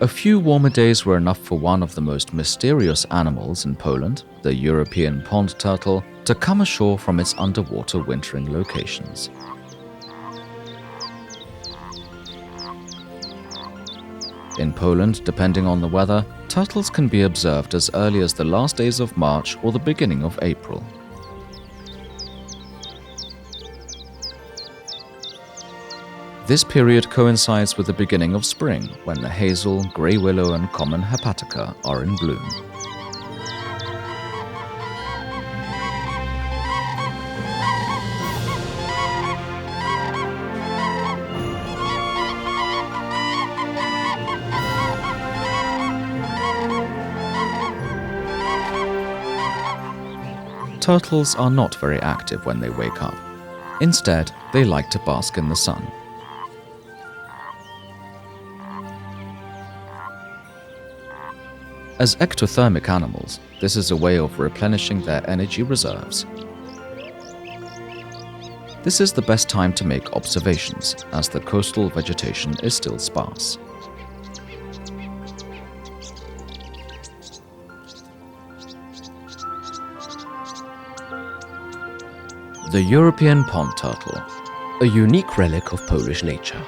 A few warmer days were enough for one of the most mysterious animals in Poland, the European pond turtle, to come ashore from its underwater wintering locations. In Poland, depending on the weather, turtles can be observed as early as the last days of March or the beginning of April. This period coincides with the beginning of spring, when the hazel, grey willow and common hepatica are in bloom. Turtles are not very active when they wake up. Instead, they like to bask in the sun. As ectothermic animals, this is a way of replenishing their energy reserves. This is the best time to make observations, as the coastal vegetation is still sparse. The European pond turtle, a unique relic of Polish nature.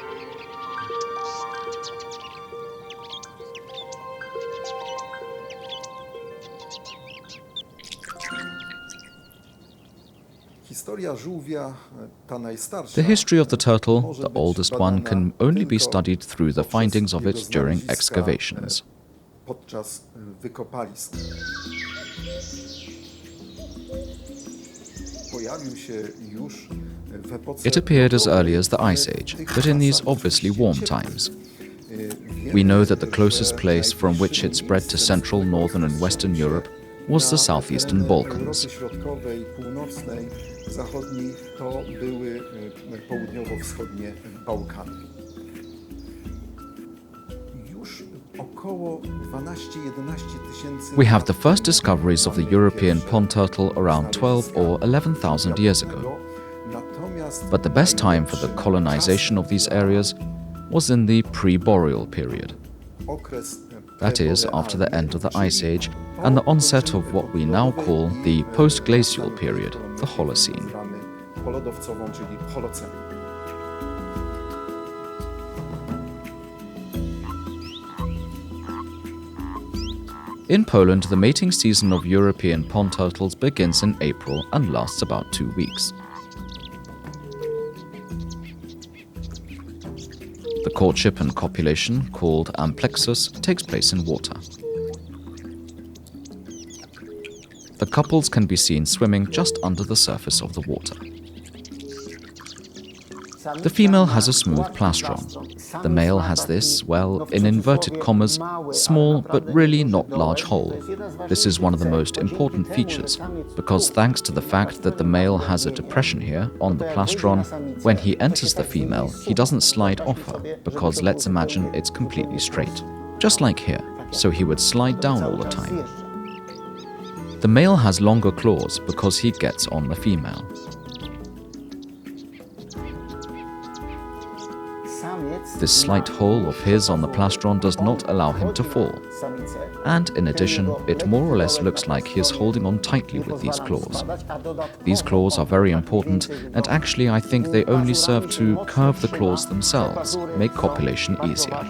The history of the turtle, the oldest one, can only be studied through the findings of it during excavations. It appeared as early as the Ice Age, but in these obviously warm times. We know that the closest place from which it spread to Central, Northern and Western Europe was the southeastern Balkans. We have the first discoveries of the European pond turtle around 12 or 11,000 years ago. But the best time for the colonization of these areas was in the pre-boreal period. That is, after the end of the Ice Age and the onset of what we now call the post-glacial period, the Holocene. In Poland, the mating season of European pond turtles begins in April and lasts about 2 weeks. The courtship and copulation, called amplexus, takes place in water. The couples can be seen swimming just under the surface of the water. The female has a smooth plastron. The male has this, well, in inverted commas, small but really not large hole. This is one of the most important features, because thanks to the fact that the male has a depression here on the plastron, when he enters the female, he doesn't slide off her, because let's imagine it's completely straight. Just like here, so he would slide down all the time. The male has longer claws because he gets on the female. This slight hole of his on the plastron does not allow him to fall. And in addition, it more or less looks like he is holding on tightly with these claws. These claws are very important, and actually I think they only serve to curve the claws themselves, make copulation easier.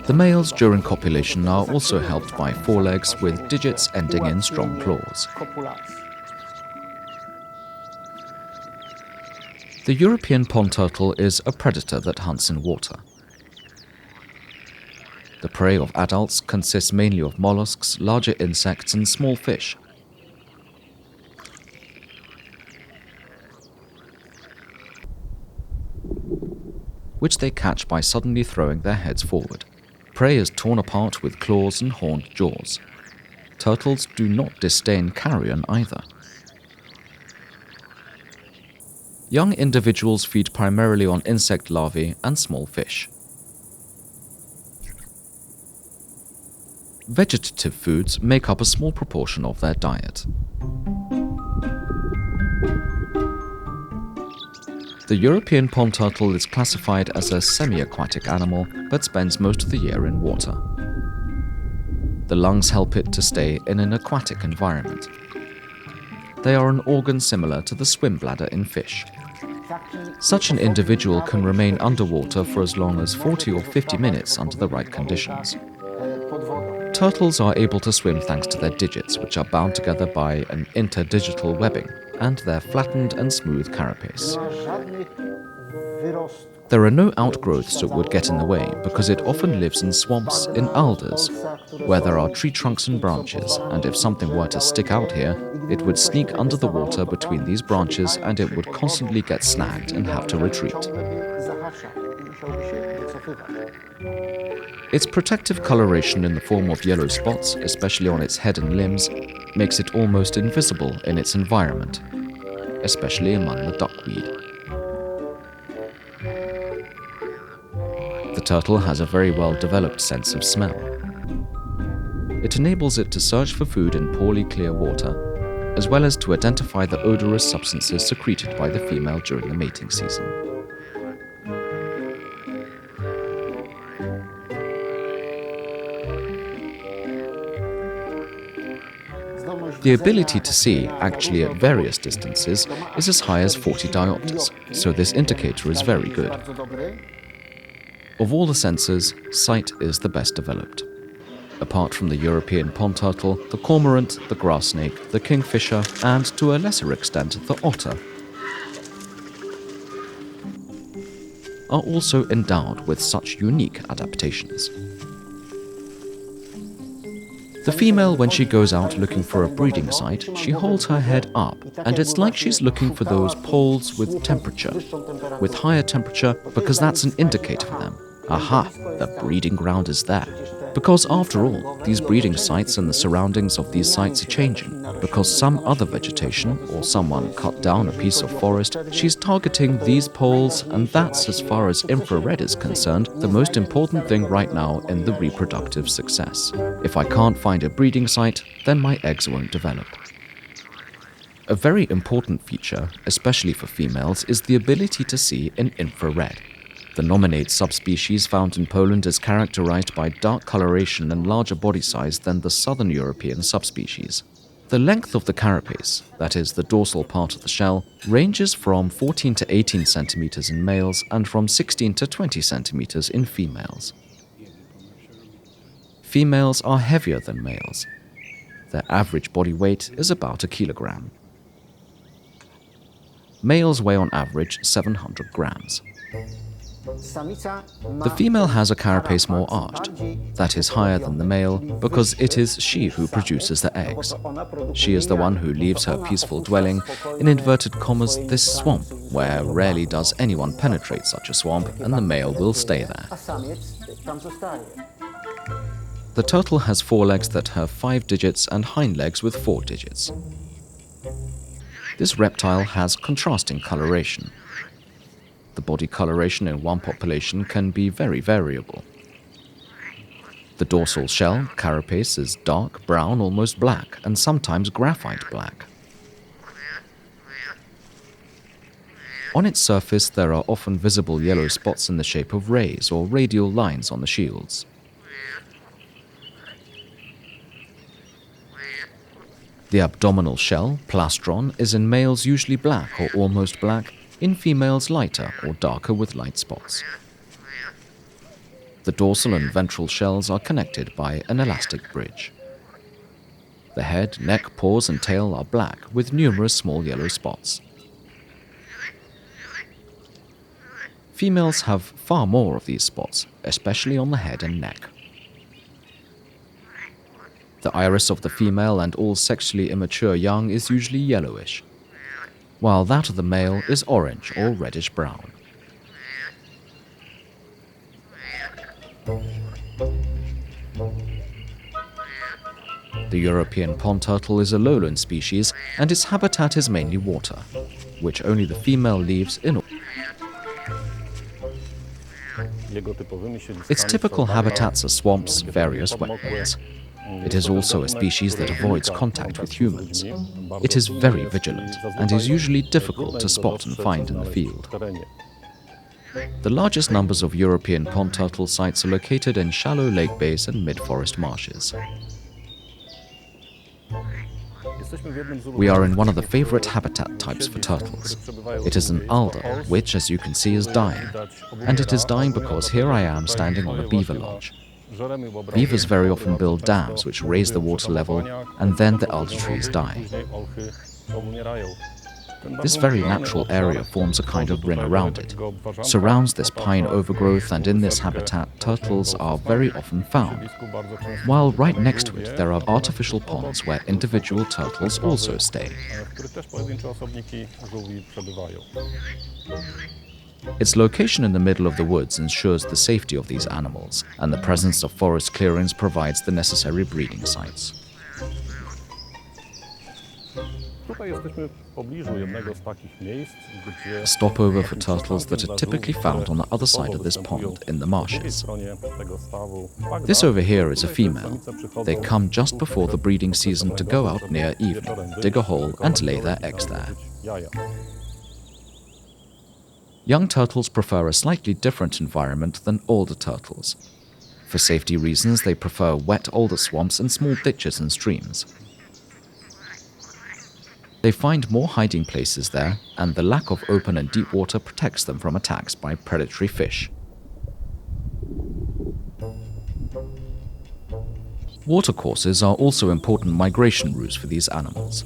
The males during copulation are also helped by forelegs with digits ending in strong claws. The European pond turtle is a predator that hunts in water. The prey of adults consists mainly of mollusks, larger insects and small fish. Which they catch by suddenly throwing their heads forward. Prey is torn apart with claws and horned jaws. Turtles do not disdain carrion either. Young individuals feed primarily on insect larvae and small fish. Vegetative foods make up a small proportion of their diet. The European pond turtle is classified as a semi-aquatic animal but spends most of the year in water. The lungs help it to stay in an aquatic environment. They are an organ similar to the swim bladder in fish. Such an individual can remain underwater for as long as 40 or 50 minutes under the right conditions. Turtles are able to swim thanks to their digits, which are bound together by an interdigital webbing, and their flattened and smooth carapace. There are no outgrowths that would get in the way because it often lives in swamps, in alders, where there are tree trunks and branches, and if something were to stick out here, it would sneak under the water between these branches and it would constantly get snagged and have to retreat. Its protective coloration in the form of yellow spots, especially on its head and limbs, makes it almost invisible in its environment, especially among the duckweed. The turtle has a very well-developed sense of smell. It enables it to search for food in poorly clear water, as well as to identify the odorous substances secreted by the female during the mating season. The ability to see, actually at various distances, is as high as 40 diopters, so this indicator is very good. Of all the senses, sight is the best developed. Apart from the European pond turtle, the cormorant, the grass snake, the kingfisher, and to a lesser extent the otter are also endowed with such unique adaptations. The female, when she goes out looking for a breeding site, she holds her head up, and it's like she's looking for those poles with temperature, with higher temperature, because that's an indicator for them. Aha, the breeding ground is there. Because after all, these breeding sites and the surroundings of these sites are changing. Because some other vegetation, or someone cut down a piece of forest, she's targeting these poles, and that's, as far as infrared is concerned, the most important thing right now in the reproductive success. If I can't find a breeding site, then my eggs won't develop. A very important feature, especially for females, is the ability to see in infrared. The nominate subspecies found in Poland is characterized by dark coloration and larger body size than the southern European subspecies. The length of the carapace, that is, the dorsal part of the shell, ranges from 14 to 18 centimeters in males and from 16 to 20 centimeters in females. Females are heavier than males. Their average body weight is about a kilogram. Males weigh on average 700 grams. The female has a carapace more arched, that is higher than the male, because it is she who produces the eggs. She is the one who leaves her peaceful dwelling, in inverted commas, this swamp, where rarely does anyone penetrate such a swamp, and the male will stay there. The turtle has forelegs that have 5 digits and hind legs with 4 digits. This reptile has contrasting coloration. The body coloration in one population can be very variable. The dorsal shell, carapace, is dark brown, almost black, and sometimes graphite black. On its surface, there are often visible yellow spots in the shape of rays or radial lines on the shields. The abdominal shell, plastron, is in males usually black or almost black, in females lighter or darker with light spots. The dorsal and ventral shells are connected by an elastic bridge. The head, neck, paws and tail are black with numerous small yellow spots. Females have far more of these spots, especially on the head and neck. The iris of the female and all sexually immature young is usually yellowish, while that of the male is orange or reddish-brown. The European pond turtle is a lowland species, and its habitat is mainly water, which only the female leaves in. Its typical habitats are swamps, various wetlands. It is also a species that avoids contact with humans. It is very vigilant and is usually difficult to spot and find in the field. The largest numbers of European pond turtle sites are located in shallow lake bays and mid-forest marshes. We are in one of the favorite habitat types for turtles. It is an alder, which, as you can see, is dying. And it is dying because here I am standing on a beaver lodge. Beavers very often build dams which raise the water level, and then the alder trees die. This very natural area forms a kind of ring around it, surrounds this pine overgrowth, and in this habitat turtles are very often found, while right next to it there are artificial ponds where individual turtles also stay. Its location in the middle of the woods ensures the safety of these animals, and the presence of forest clearings provides the necessary breeding sites. A stopover for turtles that are typically found on the other side of this pond in the marshes. This over here is a female. They come just before the breeding season to go out near evening, dig a hole and lay their eggs there. Young turtles prefer a slightly different environment than older turtles. For safety reasons, they prefer wet alder swamps and small ditches and streams. They find more hiding places there, and the lack of open and deep water protects them from attacks by predatory fish. Watercourses are also important migration routes for these animals.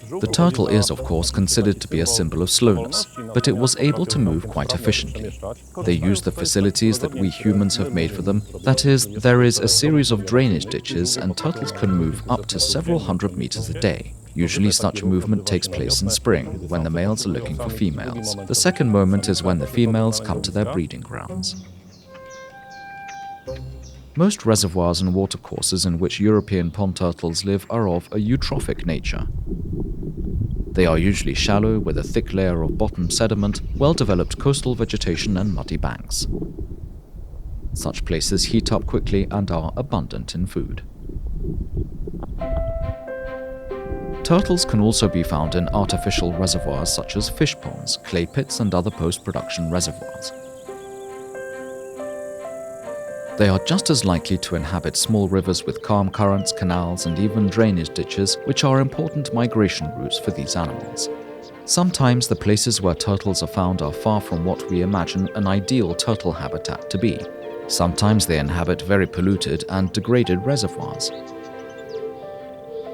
The turtle is, of course, considered to be a symbol of slowness, but it was able to move quite efficiently. They use the facilities that we humans have made for them. That is, there is a series of drainage ditches, and turtles can move up to several hundred meters a day. Usually such movement takes place in spring, when the males are looking for females. The second moment is when the females come to their breeding grounds. Most reservoirs and watercourses in which European pond turtles live are of a eutrophic nature. They are usually shallow, with a thick layer of bottom sediment, well-developed coastal vegetation and muddy banks. Such places heat up quickly and are abundant in food. Turtles can also be found in artificial reservoirs such as fish ponds, clay pits, and other post-production reservoirs. They are just as likely to inhabit small rivers with calm currents, canals, and even drainage ditches, which are important migration routes for these animals. Sometimes the places where turtles are found are far from what we imagine an ideal turtle habitat to be. Sometimes they inhabit very polluted and degraded reservoirs.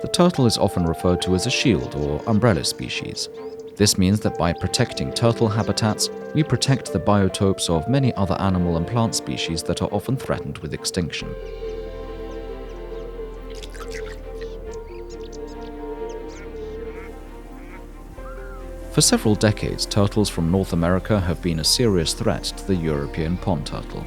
The turtle is often referred to as a shield or umbrella species. This means that by protecting turtle habitats, we protect the biotopes of many other animal and plant species that are often threatened with extinction. For several decades, turtles from North America have been a serious threat to the European pond turtle.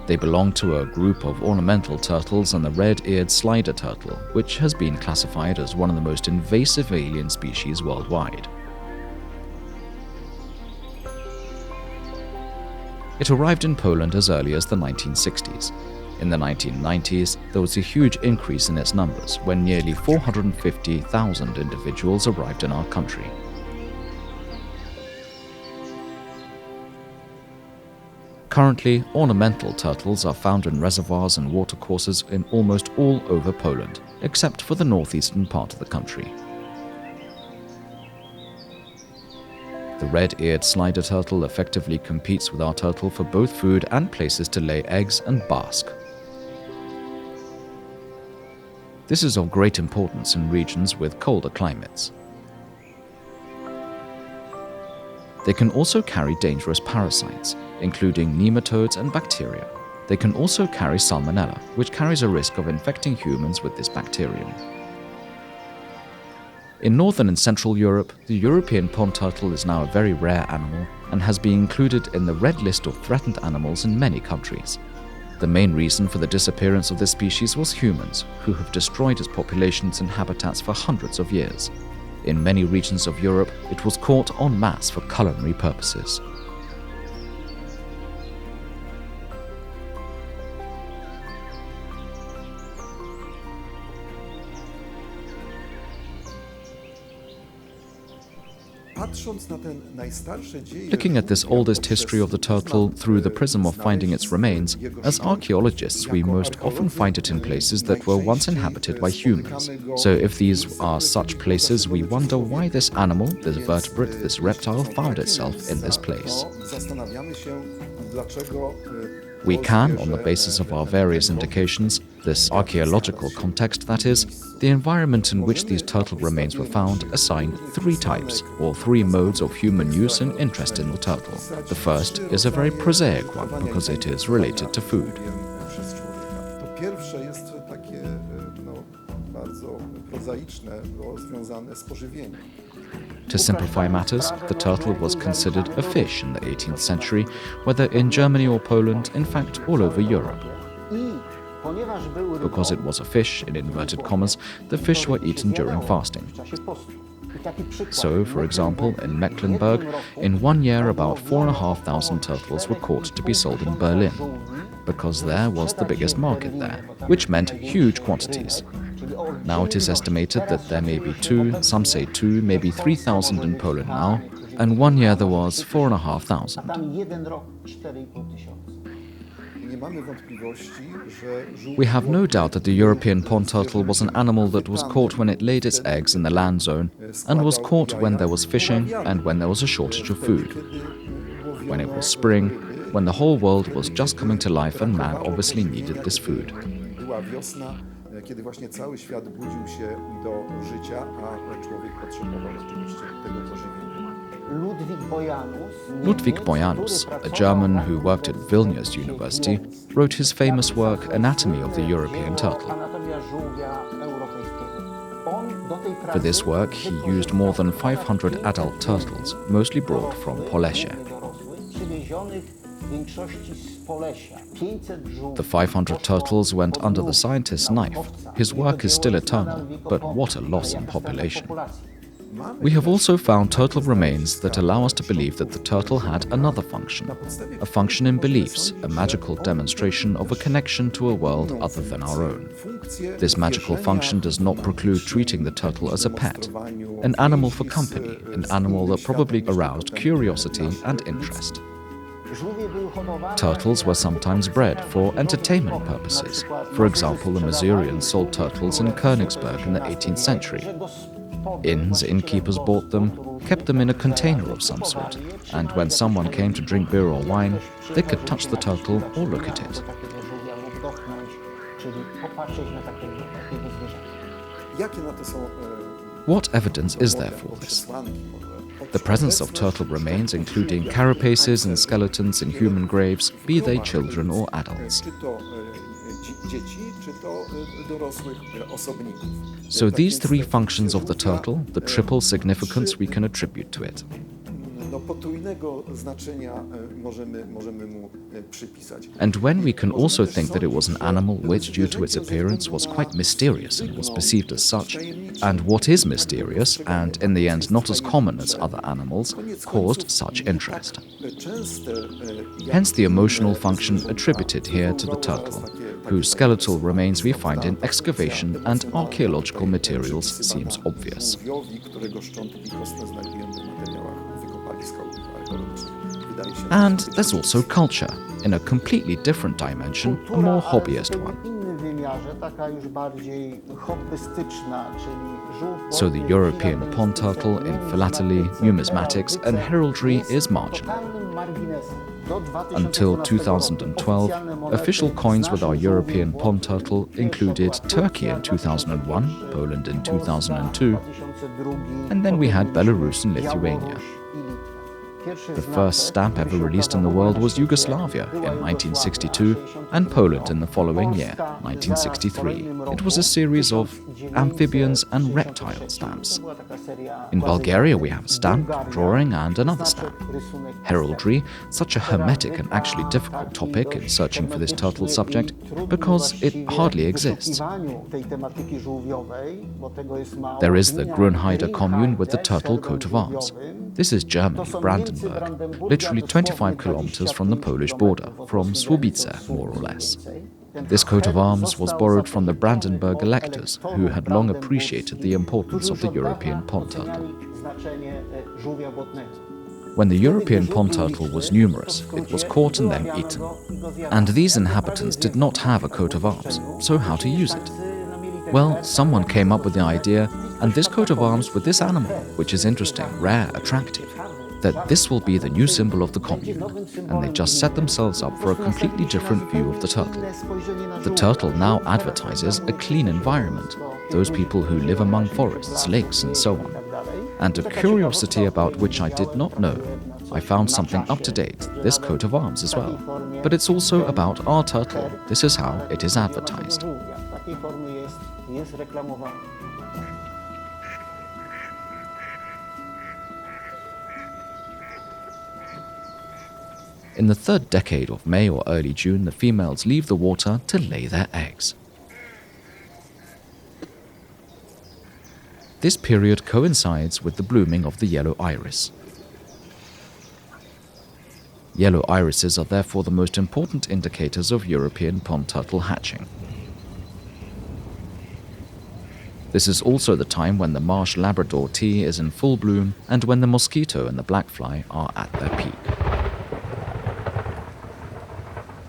They belong to a group of ornamental turtles and the red-eared slider turtle, which has been classified as one of the most invasive alien species worldwide. It arrived in Poland as early as the 1960s. In the 1990s, there was a huge increase in its numbers when nearly 450,000 individuals arrived in our country. Currently, ornamental turtles are found in reservoirs and watercourses in almost all over Poland, except for the northeastern part of the country. The red-eared slider turtle effectively competes with our turtle for both food and places to lay eggs and bask. This is of great importance in regions with colder climates. They can also carry dangerous parasites, including nematodes and bacteria. They can also carry salmonella, which carries a risk of infecting humans with this bacterium. In Northern and Central Europe, the European pond turtle is now a very rare animal and has been included in the red list of threatened animals in many countries. The main reason for the disappearance of this species was humans, who have destroyed its populations and habitats for hundreds of years. In many regions of Europe, it was caught en masse for culinary purposes. Looking at this oldest history of the turtle through the prism of finding its remains, as archaeologists we most often find it in places that were once inhabited by humans. So if these are such places, we wonder why this animal, this vertebrate, this reptile found itself in this place. We can, on the basis of our various indications, this archaeological context that is, the environment in which these turtle remains were found, assign three types, or three modes of human use and interest in the turtle. The first is a very prosaic one because it is related to food. To simplify matters, the turtle was considered a fish in the 18th century, whether in Germany or Poland, in fact all over Europe. Because it was a fish, in inverted commas, the fish were eaten during fasting. So, for example, in Mecklenburg, in 1 year about 4,500 turtles were caught to be sold in Berlin, because there was the biggest market there, which meant huge quantities. Now it is estimated that there may be 2, some say 2, maybe 3,000 in Poland now, and 1 year there was 4,500. We have no doubt that the European pond turtle was an animal that was caught when it laid its eggs in the land zone, and was caught when there was fishing and when there was a shortage of food. When it was spring, when the whole world was just coming to life and man obviously needed this food. Kiedy właśnie cały świat budził się do życia, a człowiek potrzebował rzeczywiście tego pożywienia. Ludwig Bojanus, a German who worked at Vilnius University, wrote his famous work Anatomy of the European Turtle. For this work, he used more than 500 adult turtles, mostly brought from Polesie. The 500 turtles went under the scientist's knife. His work is still eternal, but what a loss in population. We have also found turtle remains that allow us to believe that the turtle had another function, a function in beliefs, a magical demonstration of a connection to a world other than our own. This magical function does not preclude treating the turtle as a pet, an animal for company, an animal that probably aroused curiosity and interest. Turtles were sometimes bred for entertainment purposes. For example, the Masurians sold turtles in Königsberg in the 18th century. Innkeepers bought them, kept them in a container of some sort, and when someone came to drink beer or wine, they could touch the turtle or look at it. What evidence is there for this? The presence of turtle remains, including carapaces and skeletons in human graves, be they children or adults. So these three functions of the turtle, the triple significance we can attribute to it. And when we can also think that it was an animal which, due to its appearance, was quite mysterious and was perceived as such, and what is mysterious, and in the end not as common as other animals, caused such interest. Hence the emotional function attributed here to the turtle, whose skeletal remains we find in excavation and archaeological materials seems obvious. And there's also culture, in a completely different dimension, a more hobbyist one. So the European pond turtle in philately, numismatics and heraldry is marginal. Until 2012, official coins with our European pond turtle included Turkey in 2001, Poland in 2002, and then we had Belarus and Lithuania. The first stamp ever released in the world was Yugoslavia in 1962 and Poland in the following year, 1963. It was a series of amphibians and reptile stamps. In Bulgaria we have a stamp, drawing and another stamp. Heraldry, such a hermetic and actually difficult topic in searching for this turtle subject because it hardly exists. There is the Grünheide commune with the turtle coat of arms. This is Germany, Brandenburg, literally 25 kilometers from the Polish border, from Słubice, more or less. This coat of arms was borrowed from the Brandenburg electors, who had long appreciated the importance of the European pond turtle. When the European pond turtle was numerous, it was caught and then eaten. And these inhabitants did not have a coat of arms, so how to use it? Well, someone came up with the idea, and this coat of arms with this animal, which is interesting, rare, attractive, that this will be the new symbol of the commune, and they just set themselves up for a completely different view of the turtle. The turtle now advertises a clean environment, those people who live among forests, lakes, and so on. And a curiosity about which I did not know, I found something up to date, this coat of arms as well. But it's also about our turtle. This is how it is advertised. In the third decade of May or early June, the females leave the water to lay their eggs. This period coincides with the blooming of the yellow iris. Yellow irises are therefore the most important indicators of European pond turtle hatching. This is also the time when the marsh Labrador tea is in full bloom and when the mosquito and the blackfly are at their peak.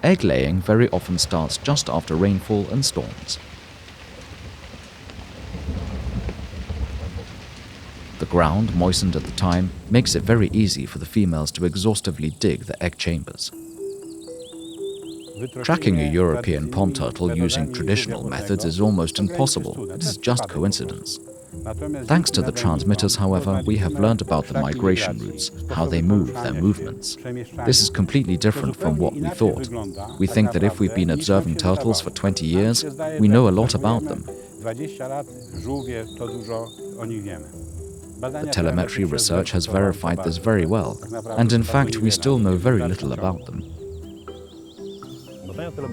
Egg laying very often starts just after rainfall and storms. The ground, moistened at the time, makes it very easy for the females to exhaustively dig the egg chambers. Tracking a European pond turtle using traditional methods is almost impossible. It is just coincidence. Thanks to the transmitters, however, we have learned about the migration routes, how they move, their movements. This is completely different from what we thought. We think that if we've been observing turtles for 20 years, we know a lot about them. The telemetry research has verified this very well, and in fact we still know very little about them.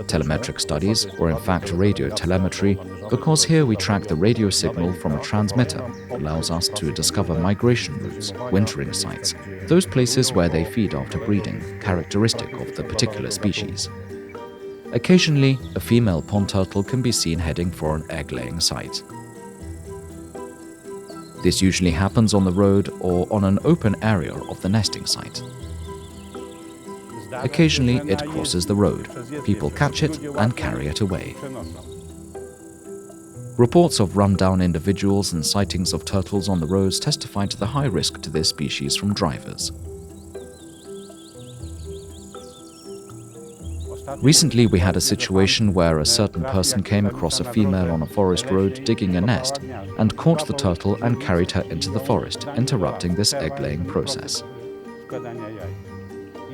Telemetric studies, or in fact radio telemetry, because here we track the radio signal from a transmitter, allows us to discover migration routes, wintering sites, those places where they feed after breeding, characteristic of the particular species. Occasionally, a female pond turtle can be seen heading for an egg-laying site. This usually happens on the road or on an open area of the nesting site. Occasionally, it crosses the road. People catch it and carry it away. Reports of run-down individuals and sightings of turtles on the roads testify to the high risk to this species from drivers. Recently, we had a situation where a certain person came across a female on a forest road digging a nest and caught the turtle and carried her into the forest, interrupting this egg-laying process.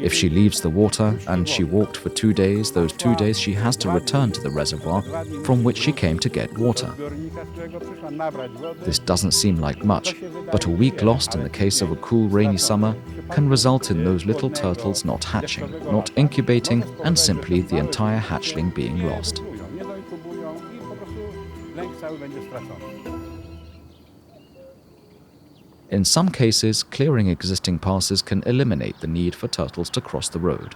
If she leaves the water and she walked for 2 days, those 2 days she has to return to the reservoir from which she came to get water. This doesn't seem like much, but a week lost in the case of a cool, rainy summer can result in those little turtles not hatching, not incubating, and simply the entire hatchling being lost. In some cases, clearing existing passes can eliminate the need for turtles to cross the road.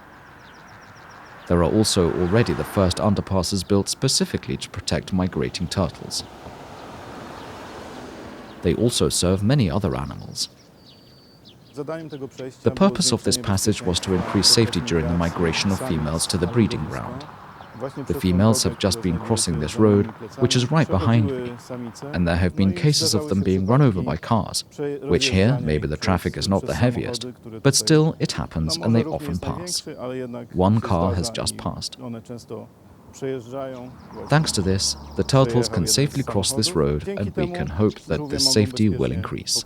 There are also already the first underpasses built specifically to protect migrating turtles. They also serve many other animals. The purpose of this passage was to increase safety during the migration of females to the breeding ground. The females have just been crossing this road, which is right behind me, and there have been cases of them being run over by cars, which here, maybe the traffic is not the heaviest, but still it happens and they often pass. One car has just passed. Thanks to this, the turtles can safely cross this road, and we can hope that this safety will increase.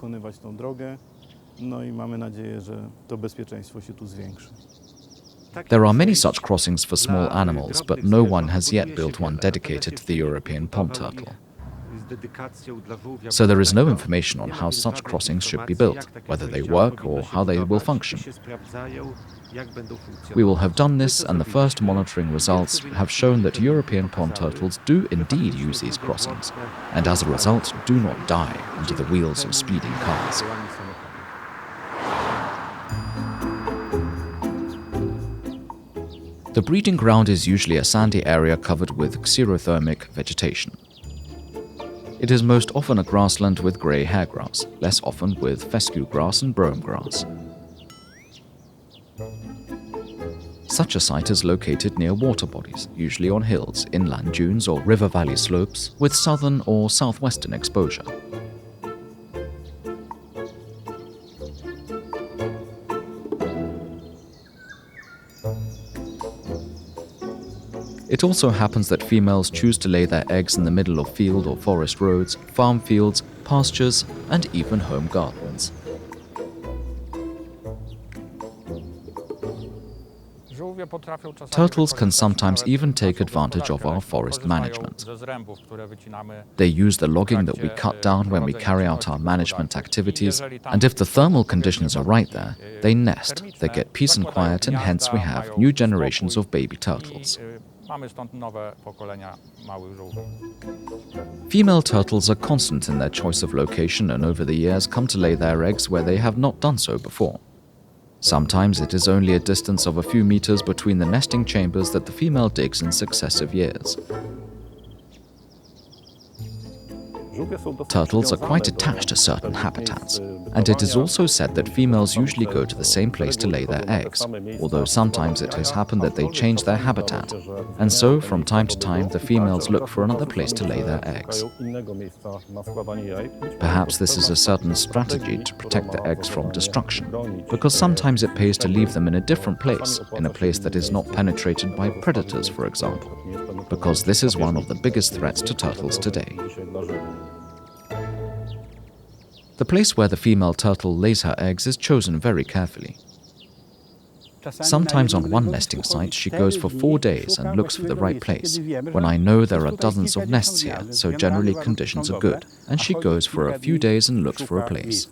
There are many such crossings for small animals, but no one has yet built one dedicated to the European pond turtle. So there is no information on how such crossings should be built, whether they work or how they will function. We will have done this, and the first monitoring results have shown that European pond turtles do indeed use these crossings, and as a result do not die under the wheels of speeding cars. The breeding ground is usually a sandy area covered with xerothermic vegetation. It is most often a grassland with grey hairgrass, less often with fescue grass and brome grass. Such a site is located near water bodies, usually on hills, inland dunes or river valley slopes with southern or southwestern exposure. It also happens that females choose to lay their eggs in the middle of field or forest roads, farm fields, pastures, and even home gardens. Turtles can sometimes even take advantage of our forest management. They use the logging that we cut down when we carry out our management activities, and if the thermal conditions are right there, they nest, they get peace and quiet, and hence we have new generations of baby turtles. Female turtles are constant in their choice of location and over the years come to lay their eggs where they have not done so before. Sometimes it is only a distance of a few meters between the nesting chambers that the female digs in successive years. Turtles are quite attached to certain habitats, and it is also said that females usually go to the same place to lay their eggs, although sometimes it has happened that they change their habitat, and so from time to time the females look for another place to lay their eggs. Perhaps this is a certain strategy to protect the eggs from destruction, because sometimes it pays to leave them in a different place, in a place that is not penetrated by predators, for example, because this is one of the biggest threats to turtles today. The place where the female turtle lays her eggs is chosen very carefully. Sometimes on one nesting site she goes for 4 days and looks for the right place, when I know there are dozens of nests here, so generally conditions are good, and she goes for a few days and looks for a place.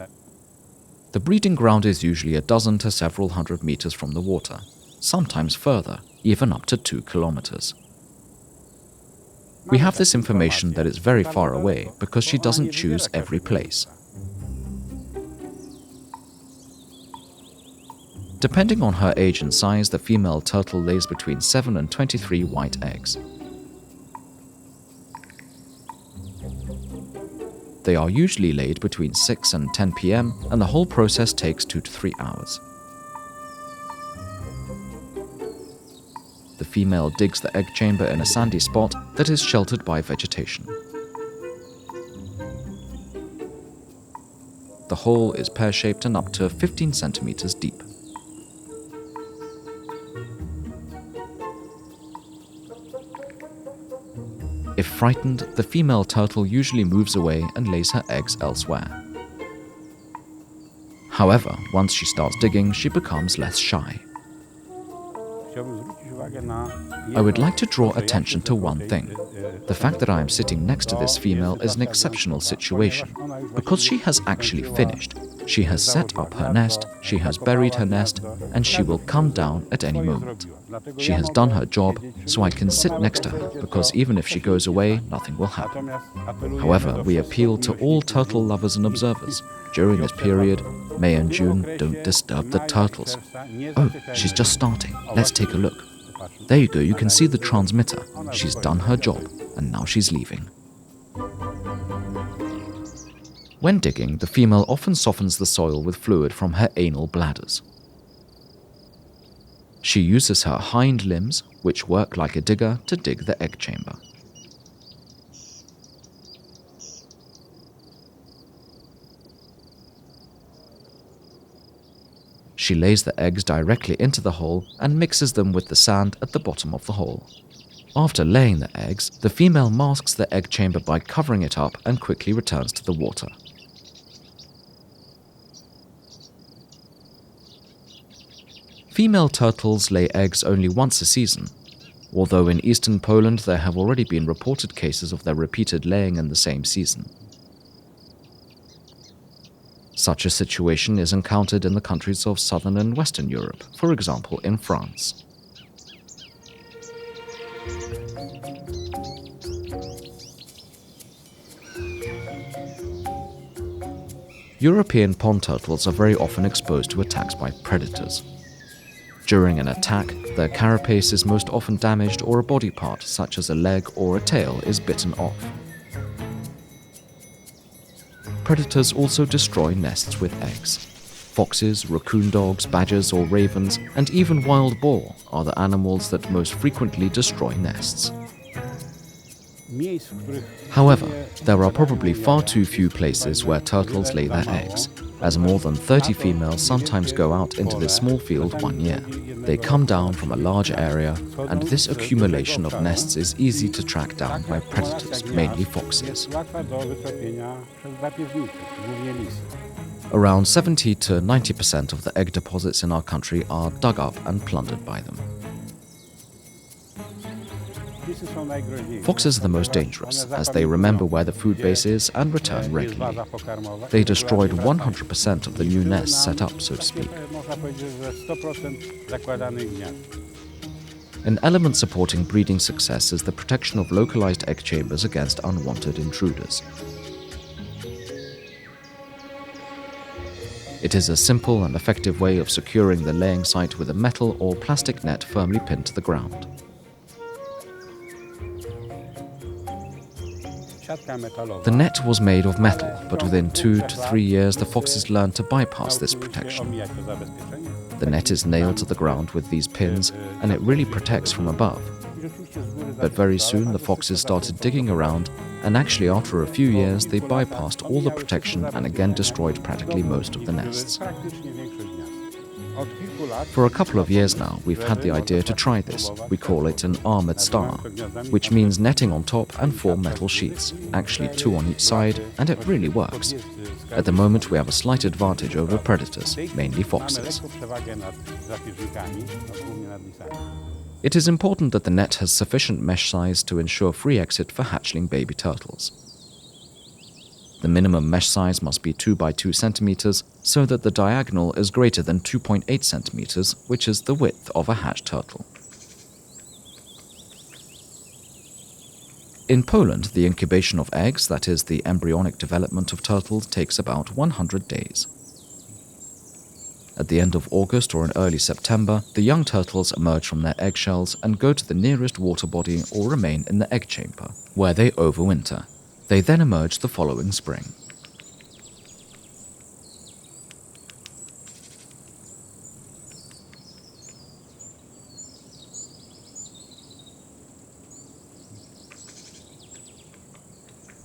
The breeding ground is usually a dozen to several hundred meters from the water, sometimes further, even up to 2 kilometers. We have this information that it's very far away because she doesn't choose every place. Depending on her age and size, the female turtle lays between 7 and 23 white eggs. They are usually laid between 6 and 10 p.m. and the whole process takes 2 to 3 hours. The female digs the egg chamber in a sandy spot that is sheltered by vegetation. The hole is pear-shaped and up to 15 centimeters deep. If frightened, the female turtle usually moves away and lays her eggs elsewhere. However, once she starts digging, she becomes less shy. I would like to draw attention to one thing. The fact that I am sitting next to this female is an exceptional situation, because she has actually finished. She has set up her nest, she has buried her nest, and she will come down at any moment. She has done her job, so I can sit next to her, because even if she goes away, nothing will happen. However, we appeal to all turtle lovers and observers. During this period, May and June, don't disturb the turtles. Oh, she's just starting. Let's take a look. There you go, you can see the transmitter. She's done her job, and now she's leaving. When digging, the female often softens the soil with fluid from her anal bladders. She uses her hind limbs, which work like a digger, to dig the egg chamber. She lays the eggs directly into the hole and mixes them with the sand at the bottom of the hole. After laying the eggs, the female masks the egg chamber by covering it up and quickly returns to the water. Female turtles lay eggs only once a season, although in eastern Poland there have already been reported cases of their repeated laying in the same season. Such a situation is encountered in the countries of southern and western Europe, for example in France. European pond turtles are very often exposed to attacks by predators. During an attack, their carapace is most often damaged or a body part, such as a leg or a tail, is bitten off. predators also destroy nests with eggs. Foxes, raccoon dogs, badgers or ravens, and even wild boar are the animals that most frequently destroy nests. However, there are probably far too few places where turtles lay their eggs, as more than 30 females sometimes go out into this small field one year. They come down from a large area, and this accumulation of nests is easy to track down by predators, mainly foxes. Around 70 to 90% of the egg deposits in our country are dug up and plundered by them. Foxes are the most dangerous, as they remember where the food base is and return regularly. They destroyed 100% of the new nests set up, so to speak. An element supporting breeding success is the protection of localized egg chambers against unwanted intruders. It is a simple and effective way of securing the laying site with a metal or plastic net firmly pinned to the ground. The net was made of metal, but within 2 to 3 years the foxes learned to bypass this protection. The net is nailed to the ground with these pins, and it really protects from above. But very soon the foxes started digging around, and actually after a few years they bypassed all the protection and again destroyed practically most of the nests. For a couple of years now, we've had the idea to try this. We call it an armored star, which means netting on top and 4 metal sheets, actually 2 on each side, and it really works. At the moment, we have a slight advantage over predators, mainly foxes. It is important that the net has sufficient mesh size to ensure free exit for hatchling baby turtles. The minimum mesh size must be 2 by 2 centimeters, so that the diagonal is greater than 2.8 centimeters, which is the width of a hatched turtle. In Poland, the incubation of eggs, that is, the embryonic development of turtles, takes about 100 days. At the end of August or in early September, the young turtles emerge from their eggshells and go to the nearest water body or remain in the egg chamber, where they overwinter. They then emerge the following spring.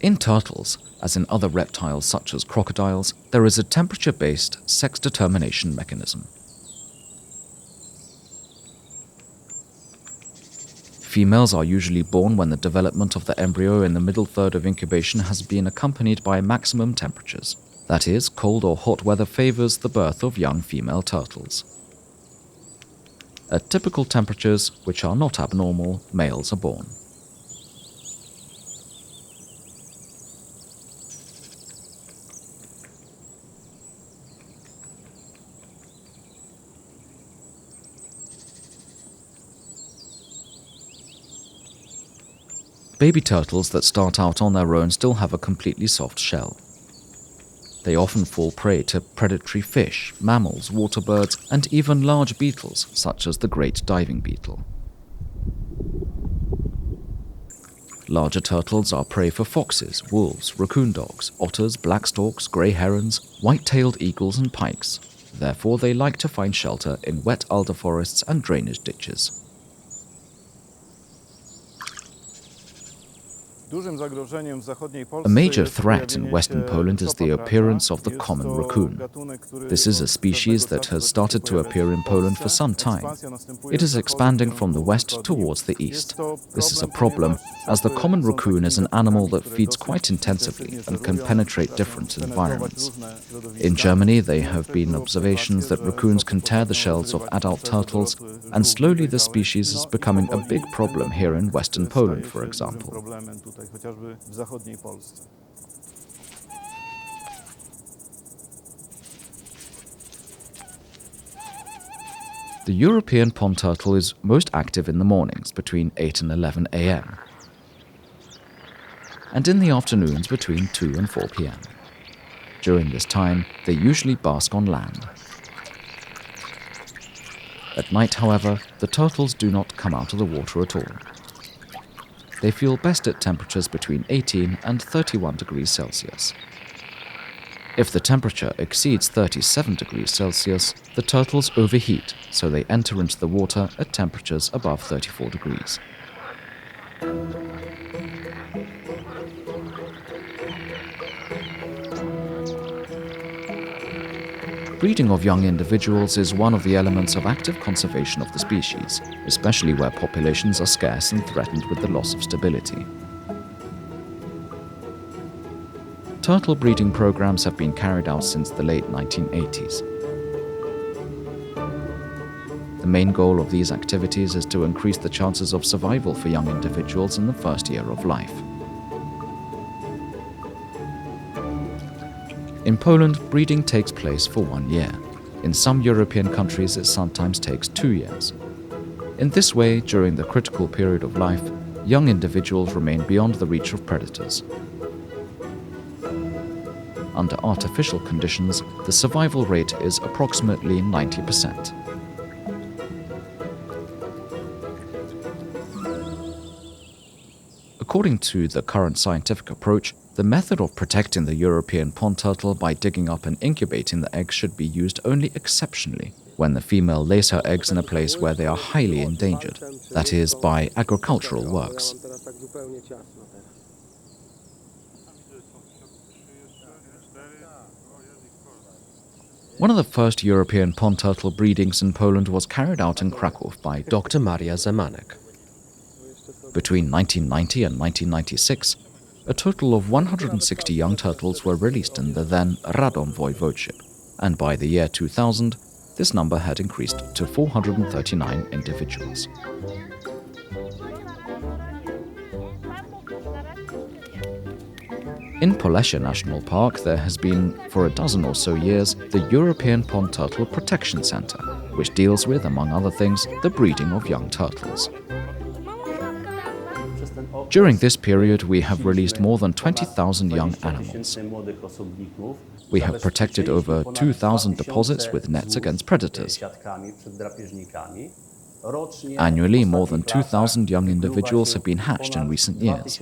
In turtles, as in other reptiles such as crocodiles, there is a temperature-based sex determination mechanism. Females are usually born when the development of the embryo in the middle third of incubation has been accompanied by maximum temperatures. That is, cold or hot weather favors the birth of young female turtles. At typical temperatures, which are not abnormal, males are born. Baby turtles that start out on their own still have a completely soft shell. They often fall prey to predatory fish, mammals, water birds, and even large beetles, such as the great diving beetle. Larger turtles are prey for foxes, wolves, raccoon dogs, otters, black storks, grey herons, white-tailed eagles and pikes. Therefore, they like to find shelter in wet alder forests and drainage ditches. A major threat in western Poland is the appearance of the common raccoon. This is a species that has started to appear in Poland for some time. It is expanding from the west towards the east. This is a problem, as the common raccoon is an animal that feeds quite intensively and can penetrate different environments. In Germany, there have been observations that raccoons can tear the shells of adult turtles, and slowly the species is becoming a big problem here in western Poland, for example. The European pond turtle is most active in the mornings between 8 and 11 a.m. and in the afternoons between 2 and 4 p.m. During this time, they usually bask on land. At night, however, the turtles do not come out of the water at all. They feel best at temperatures between 18 and 31 degrees Celsius. If the temperature exceeds 37 degrees Celsius, the turtles overheat, so they enter into the water at temperatures above 34 degrees. Breeding of young individuals is one of the elements of active conservation of the species, especially where populations are scarce and threatened with the loss of stability. Turtle breeding programs have been carried out since the late 1980s. The main goal of these activities is to increase the chances of survival for young individuals in the first year of life. In Poland, breeding takes place for 1 year. In some European countries, it sometimes takes 2 years. In this way, during the critical period of life, young individuals remain beyond the reach of predators. Under artificial conditions, the survival rate is approximately 90%. According to the current scientific approach, the method of protecting the European pond turtle by digging up and incubating the eggs should be used only exceptionally, when the female lays her eggs in a place where they are highly endangered, that is, by agricultural works. One of the first European pond turtle breedings in Poland was carried out in Kraków by Dr. Maria Zemanek. Between 1990 and 1996, a total of 160 young turtles were released in the then Radom Voivodeship, and by the year 2000, this number had increased to 439 individuals. In Polesie National Park, there has been, for a dozen or so years, the European Pond Turtle Protection Center, which deals with, among other things, the breeding of young turtles. During this period, we have released more than 20,000 young animals. We have protected over 2,000 deposits with nets against predators. Annually, more than 2,000 young individuals have been hatched in recent years.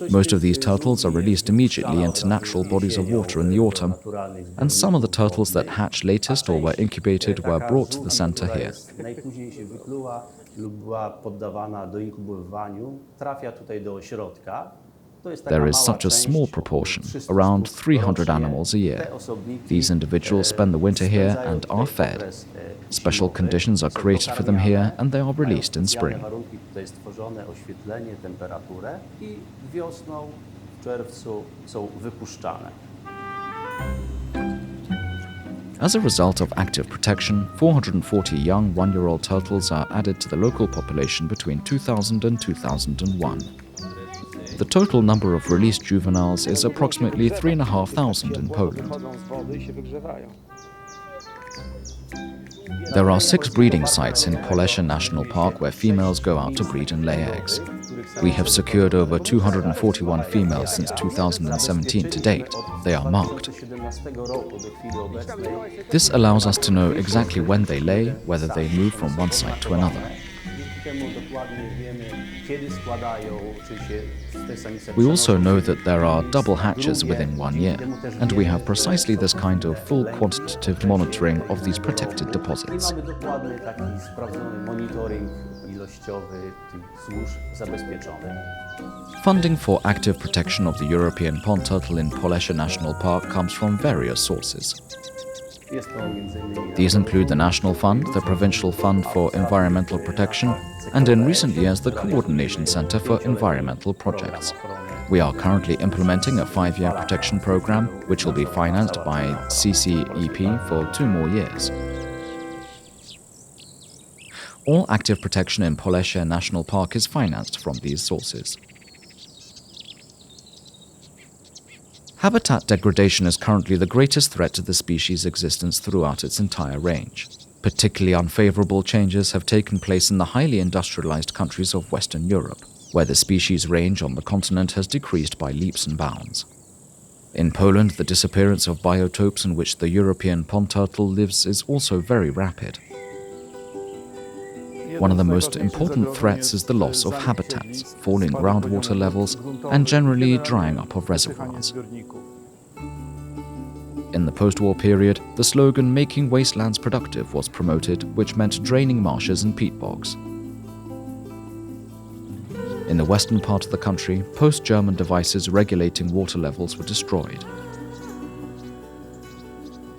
Most of these turtles are released immediately into natural bodies of water in the autumn, and some of the turtles that hatched latest or were incubated were brought to the center here. There is such a small proportion, around 300 animals a year. These individuals spend the winter here and are fed. Special conditions are created for them here and they are released in spring. As a result of active protection, 440 young one-year-old turtles are added to the local population between 2000 and 2001. The total number of released juveniles is approximately 3,500 in Poland. There are 6 breeding sites in Polesie National Park where females go out to breed and lay eggs. We have secured over 241 females since 2017 to date. They are marked. This allows us to know exactly when they lay, whether they move from one site to another. We also know that there are double hatches within 1 year, and we have precisely this kind of full quantitative monitoring of these protected deposits. Funding for active protection of the European pond turtle in Polesie National Park comes from various sources. These include the National Fund, the Provincial Fund for Environmental Protection, and in recent years the Coordination Center for Environmental Projects. We are currently implementing a 5-year protection program, which will be financed by CCEP for 2 more years. All active protection in Polesie National Park is financed from these sources. Habitat degradation is currently the greatest threat to the species' existence throughout its entire range. Particularly unfavorable changes have taken place in the highly industrialized countries of Western Europe, where the species range on the continent has decreased by leaps and bounds. In Poland, the disappearance of biotopes in which the European pond turtle lives is also very rapid. One of the most important threats is the loss of habitats, falling groundwater levels, and generally drying up of reservoirs. In the post-war period, the slogan "Making Wastelands Productive" was promoted, which meant draining marshes and peat bogs. In the western part of the country, post-German devices regulating water levels were destroyed.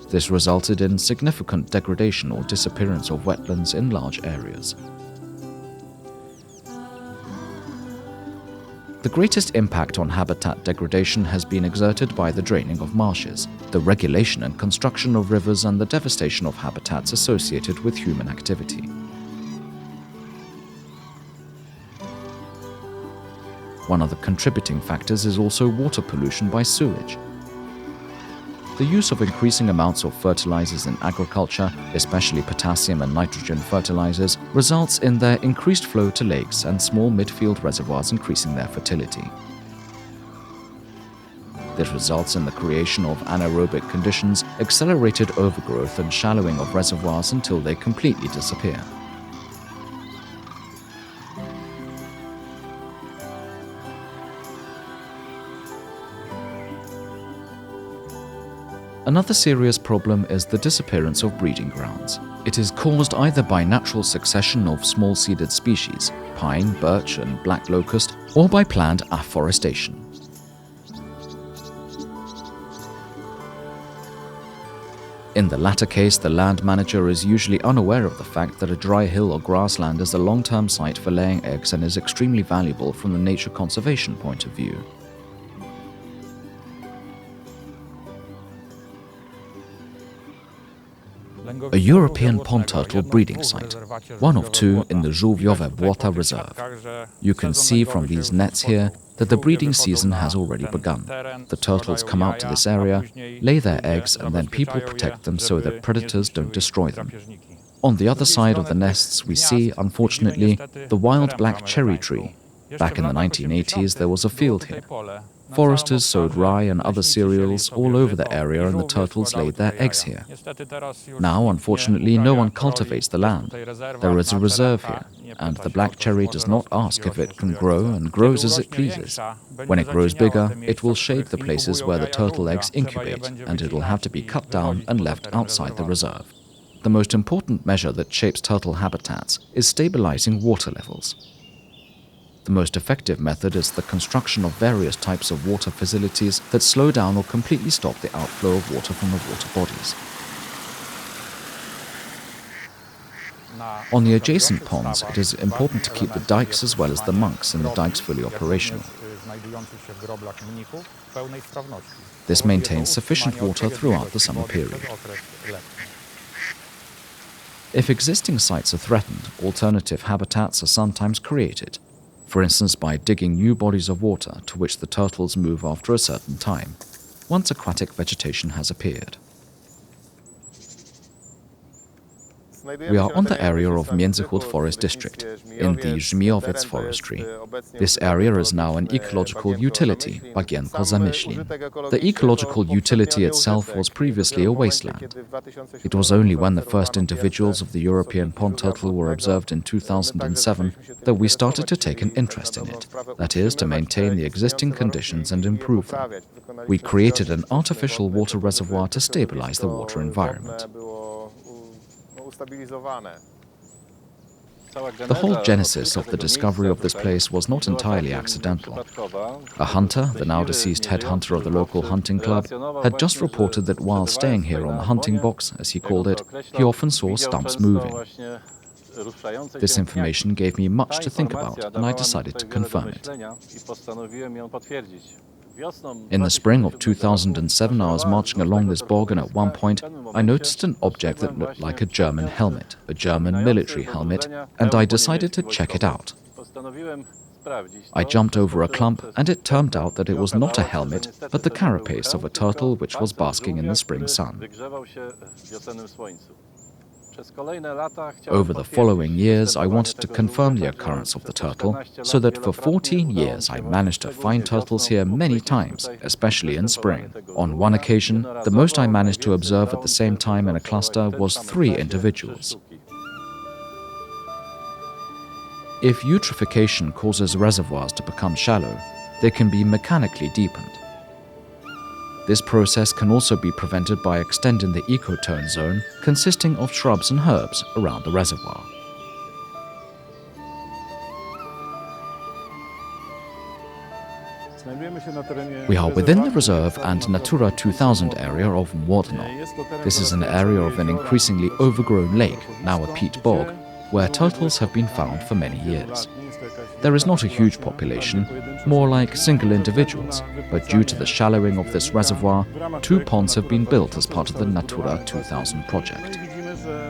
This resulted in significant degradation or disappearance of wetlands in large areas. The greatest impact on habitat degradation has been exerted by the draining of marshes, the regulation and construction of rivers, and the devastation of habitats associated with human activity. One of the contributing factors is also water pollution by sewage. The use of increasing amounts of fertilizers in agriculture, especially potassium and nitrogen fertilizers, results in their increased flow to lakes and small midfield reservoirs, increasing their fertility. This results in the creation of anaerobic conditions, accelerated overgrowth, and shallowing of reservoirs until they completely disappear. Another serious problem is the disappearance of breeding grounds. It is caused either by natural succession of small-seeded species, pine, birch, and black locust, or by planned afforestation. In the latter case, the land manager is usually unaware of the fact that a dry hill or grassland is a long-term site for laying eggs and is extremely valuable from the nature conservation point of view. A European pond turtle breeding site, one of two in the Żółwiowe Błota Reserve. You can see from these nets here that the breeding season has already begun. The turtles come out to this area, lay their eggs, and then people protect them so that predators don't destroy them. On the other side of the nests we see, unfortunately, the wild black cherry tree. Back in the 1980s there was a field here. Foresters sowed rye and other cereals all over the area and the turtles laid their eggs here. Now, unfortunately, no one cultivates the land. There is a reserve here, and the black cherry does not ask if it can grow and grows as it pleases. When it grows bigger, it will shade the places where the turtle eggs incubate, and it will have to be cut down and left outside the reserve. The most important measure that shapes turtle habitats is stabilizing water levels. The most effective method is the construction of various types of water facilities that slow down or completely stop the outflow of water from the water bodies. On the adjacent ponds, it is important to keep the dikes as well as the monks in the dikes fully operational. This maintains sufficient water throughout the summer period. If existing sites are threatened, alternative habitats are sometimes created. For instance, by digging new bodies of water to which the turtles move after a certain time, once aquatic vegetation has appeared. We are on the area of Międzychód Forest District, in the Żmijowiec Forestry. This area is now an ecological utility, Bagienko Zamyślin. The ecological utility itself was previously a wasteland. It was only when the first individuals of the European pond turtle were observed in 2007 that we started to take an interest in it, that is, to maintain the existing conditions and improve them. We created an artificial water reservoir to stabilize the water environment. The whole genesis of the discovery of this place was not entirely accidental. A hunter, the now deceased head hunter of the local hunting club, had just reported that while staying here on the hunting box, as he called it, he often saw stumps moving. This information gave me much to think about, and I decided to confirm it. In the spring of 2007, I was marching along this bog, and at one point I noticed an object that looked like a German helmet, a German military helmet, and I decided to check it out. I jumped over a clump, and it turned out that it was not a helmet, but the carapace of a turtle which was basking in the spring sun. Over the following years, I wanted to confirm the occurrence of the turtle, so that for 14 years I managed to find turtles here many times, especially in spring. On one occasion, the most I managed to observe at the same time in a cluster was 3 individuals. If eutrophication causes reservoirs to become shallow, they can be mechanically deepened. This process can also be prevented by extending the ecotone zone, consisting of shrubs and herbs around the reservoir. We are within the reserve and Natura 2000 area of Młodno. This is an area of an increasingly overgrown lake, now a peat bog, where turtles have been found for many years. There is not a huge population, more like single individuals, but due to the shallowing of this reservoir, 2 ponds have been built as part of the Natura 2000 project.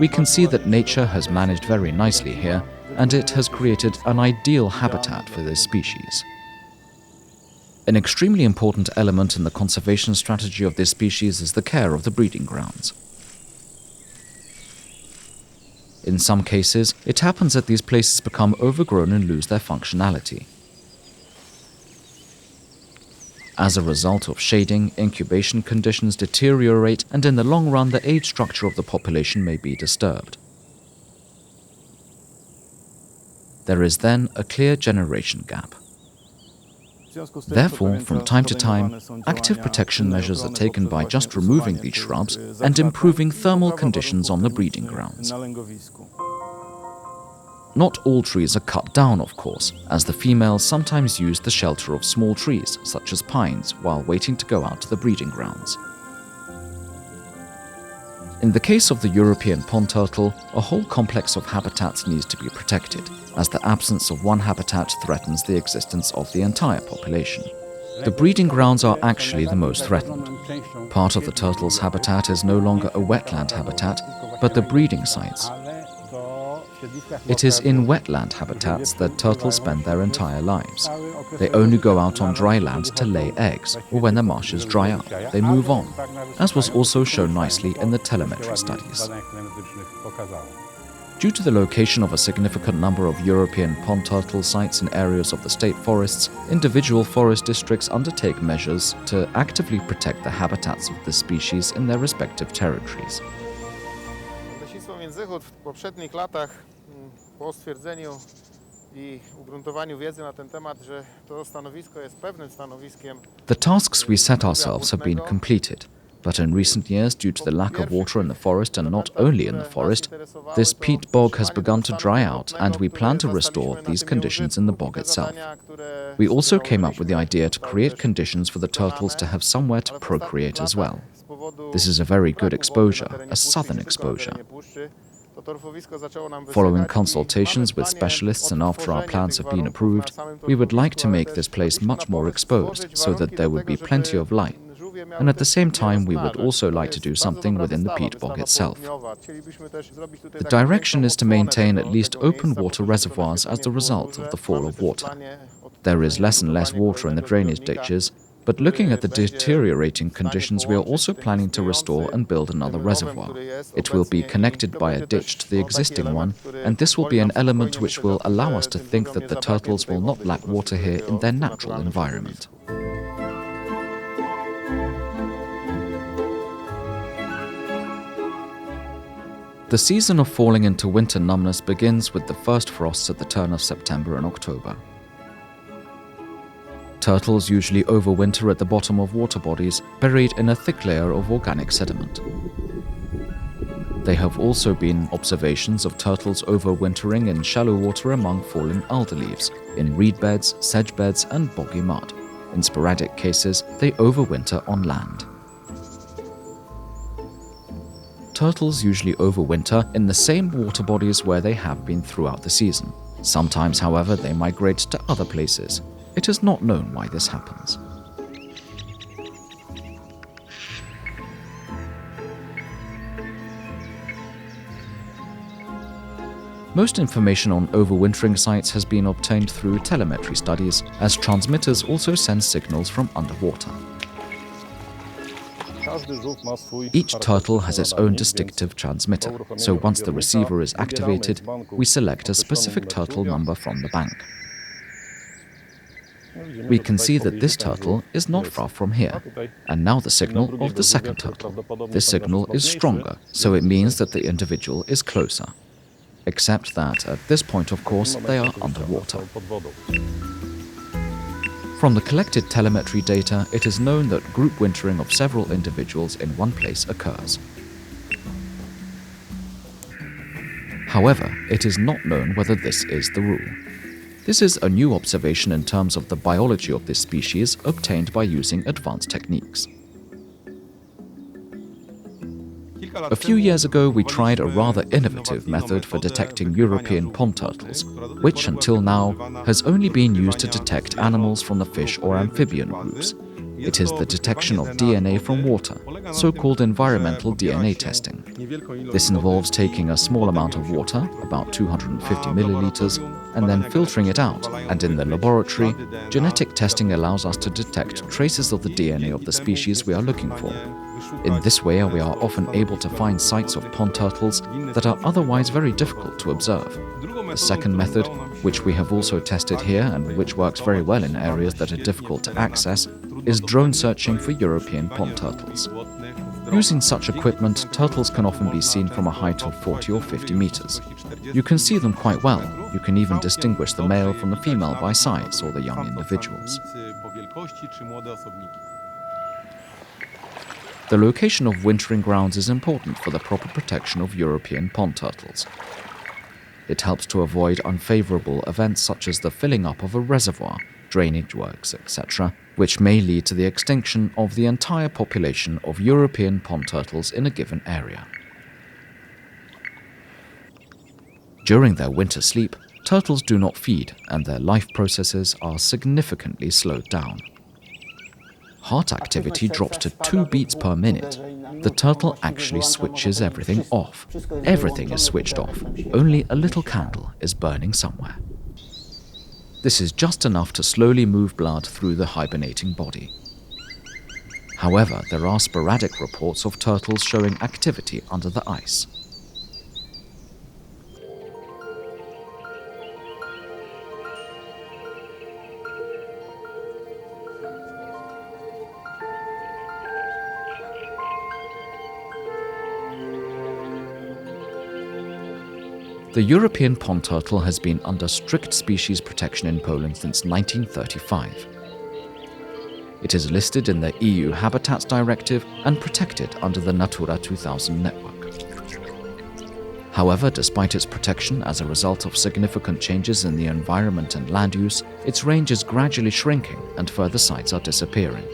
We can see that nature has managed very nicely here, and it has created an ideal habitat for this species. An extremely important element in the conservation strategy of this species is the care of the breeding grounds. In some cases, it happens that these places become overgrown and lose their functionality. As a result of shading, incubation conditions deteriorate, and in the long run the age structure of the population may be disturbed. There is then a clear generation gap. Therefore, from time to time, active protection measures are taken by just removing these shrubs and improving thermal conditions on the breeding grounds. Not all trees are cut down, of course, as the females sometimes use the shelter of small trees, such as pines, while waiting to go out to the breeding grounds. In the case of the European pond turtle, a whole complex of habitats needs to be protected, as the absence of one habitat threatens the existence of the entire population. The breeding grounds are actually the most threatened. Part of the turtle's habitat is no longer a wetland habitat, but the breeding sites. It is in wetland habitats that turtles spend their entire lives. They only go out on dry land to lay eggs, or when the marshes dry up, they move on, as was also shown nicely in the telemetry studies. Due to the location of a significant number of European pond turtle sites in areas of the state forests, individual forest districts undertake measures to actively protect the habitats of the species in their respective territories. W poprzednich latach po stwierdzeniu I ugruntowaniu wiedzy na ten temat, że to stanowisko jest pewnym stanowiskiem. The tasks we set ourselves have been completed, but in recent years, due to the lack of water in the forest and not only in the forest, this peat bog has begun to dry out, and we plan to restore these conditions in the bog itself. We also came up with the idea to create conditions for the turtles to have somewhere to procreate as well. This is a very good exposure, a southern exposure. Following consultations with specialists and after our plans have been approved, we would like to make this place much more exposed so that there would be plenty of light. And at the same time, we would also like to do something within the peat bog itself. The direction is to maintain at least open water reservoirs as the result of the fall of water. There is less and less water in the drainage ditches, but looking at the deteriorating conditions, we are also planning to restore and build another reservoir. It will be connected by a ditch to the existing one, and this will be an element which will allow us to think that the turtles will not lack water here in their natural environment. The season of falling into winter numbness begins with the first frosts at the turn of September and October. Turtles usually overwinter at the bottom of water bodies, buried in a thick layer of organic sediment. There have also been observations of turtles overwintering in shallow water among fallen alder leaves, in reed beds, sedge beds, and boggy mud. In sporadic cases, they overwinter on land. Turtles usually overwinter in the same water bodies where they have been throughout the season. Sometimes, however, they migrate to other places. It is not known why this happens. Most information on overwintering sites has been obtained through telemetry studies, as transmitters also send signals from underwater. Each turtle has its own distinctive transmitter, so once the receiver is activated, we select a specific turtle number from the bank. We can see that this turtle is not far from here, and now the signal of the second turtle. This signal is stronger, so it means that the individual is closer. except that at this point, of course, they are underwater. From the collected telemetry data, it is known that group wintering of several individuals in one place occurs. However, it is not known whether this is the rule. This is a new observation in terms of the biology of this species obtained by using advanced techniques. A few years ago, we tried a rather innovative method for detecting European pond turtles, which until now has only been used to detect animals from the fish or amphibian groups. It is the detection of DNA from water, so-called environmental DNA testing. This involves taking a small amount of water, about 250 milliliters, and then filtering it out, and in the laboratory, genetic testing allows us to detect traces of the DNA of the species we are looking for. In this way, we are often able to find sites of pond turtles that are otherwise very difficult to observe. The second method, which we have also tested here and which works very well in areas that are difficult to access, is drone searching for European pond turtles. Using such equipment, turtles can often be seen from a height of 40 or 50 meters. You can see them quite well. You can even distinguish the male from the female by size or the young individuals. The location of wintering grounds is important for the proper protection of European pond turtles. It helps to avoid unfavorable events such as the filling up of a reservoir, drainage works, etc., which may lead to the extinction of the entire population of European pond turtles in a given area. During their winter sleep, turtles do not feed and their life processes are significantly slowed down. Heart activity drops to 2 beats per minute. The turtle actually switches everything off. Everything is switched off. Only a little candle is burning somewhere. This is just enough to slowly move blood through the hibernating body. However, there are sporadic reports of turtles showing activity under the ice. The European pond turtle has been under strict species protection in Poland since 1935. It is listed in the EU Habitats Directive and protected under the Natura 2000 network. However, despite its protection as a result of significant changes in the environment and land use, its range is gradually shrinking and further sites are disappearing.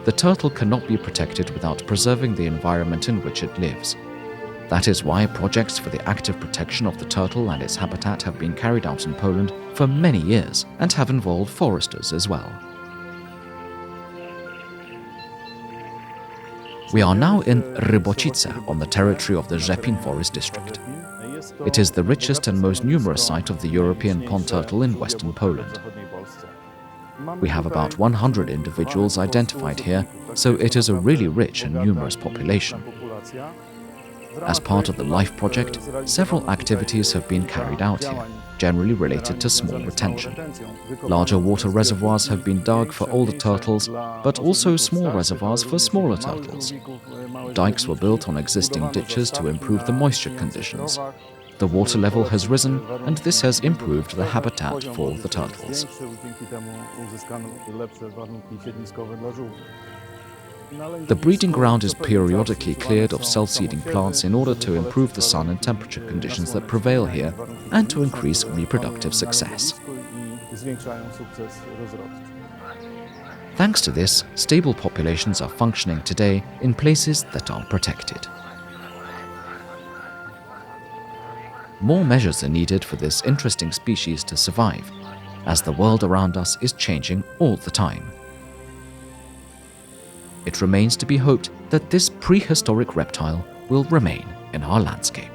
The turtle cannot be protected without preserving the environment in which it lives. That is why projects for the active protection of the turtle and its habitat have been carried out in Poland for many years and have involved foresters as well. We are now in Rybocice on the territory of the Rzepin Forest District. It is the richest and most numerous site of the European pond turtle in western Poland. We have about 100 individuals identified here, so it is a really rich and numerous population. As part of the LIFE project, several activities have been carried out here, generally related to small retention. Larger water reservoirs have been dug for older turtles, but also small reservoirs for smaller turtles. Dikes were built on existing ditches to improve the moisture conditions. The water level has risen, and this has improved the habitat for the turtles. The breeding ground is periodically cleared of self-seeding plants in order to improve the sun and temperature conditions that prevail here and to increase reproductive success. Thanks to this, stable populations are functioning today in places that are protected. More measures are needed for this interesting species to survive, as the world around us is changing all the time. It remains to be hoped that this prehistoric reptile will remain in our landscape.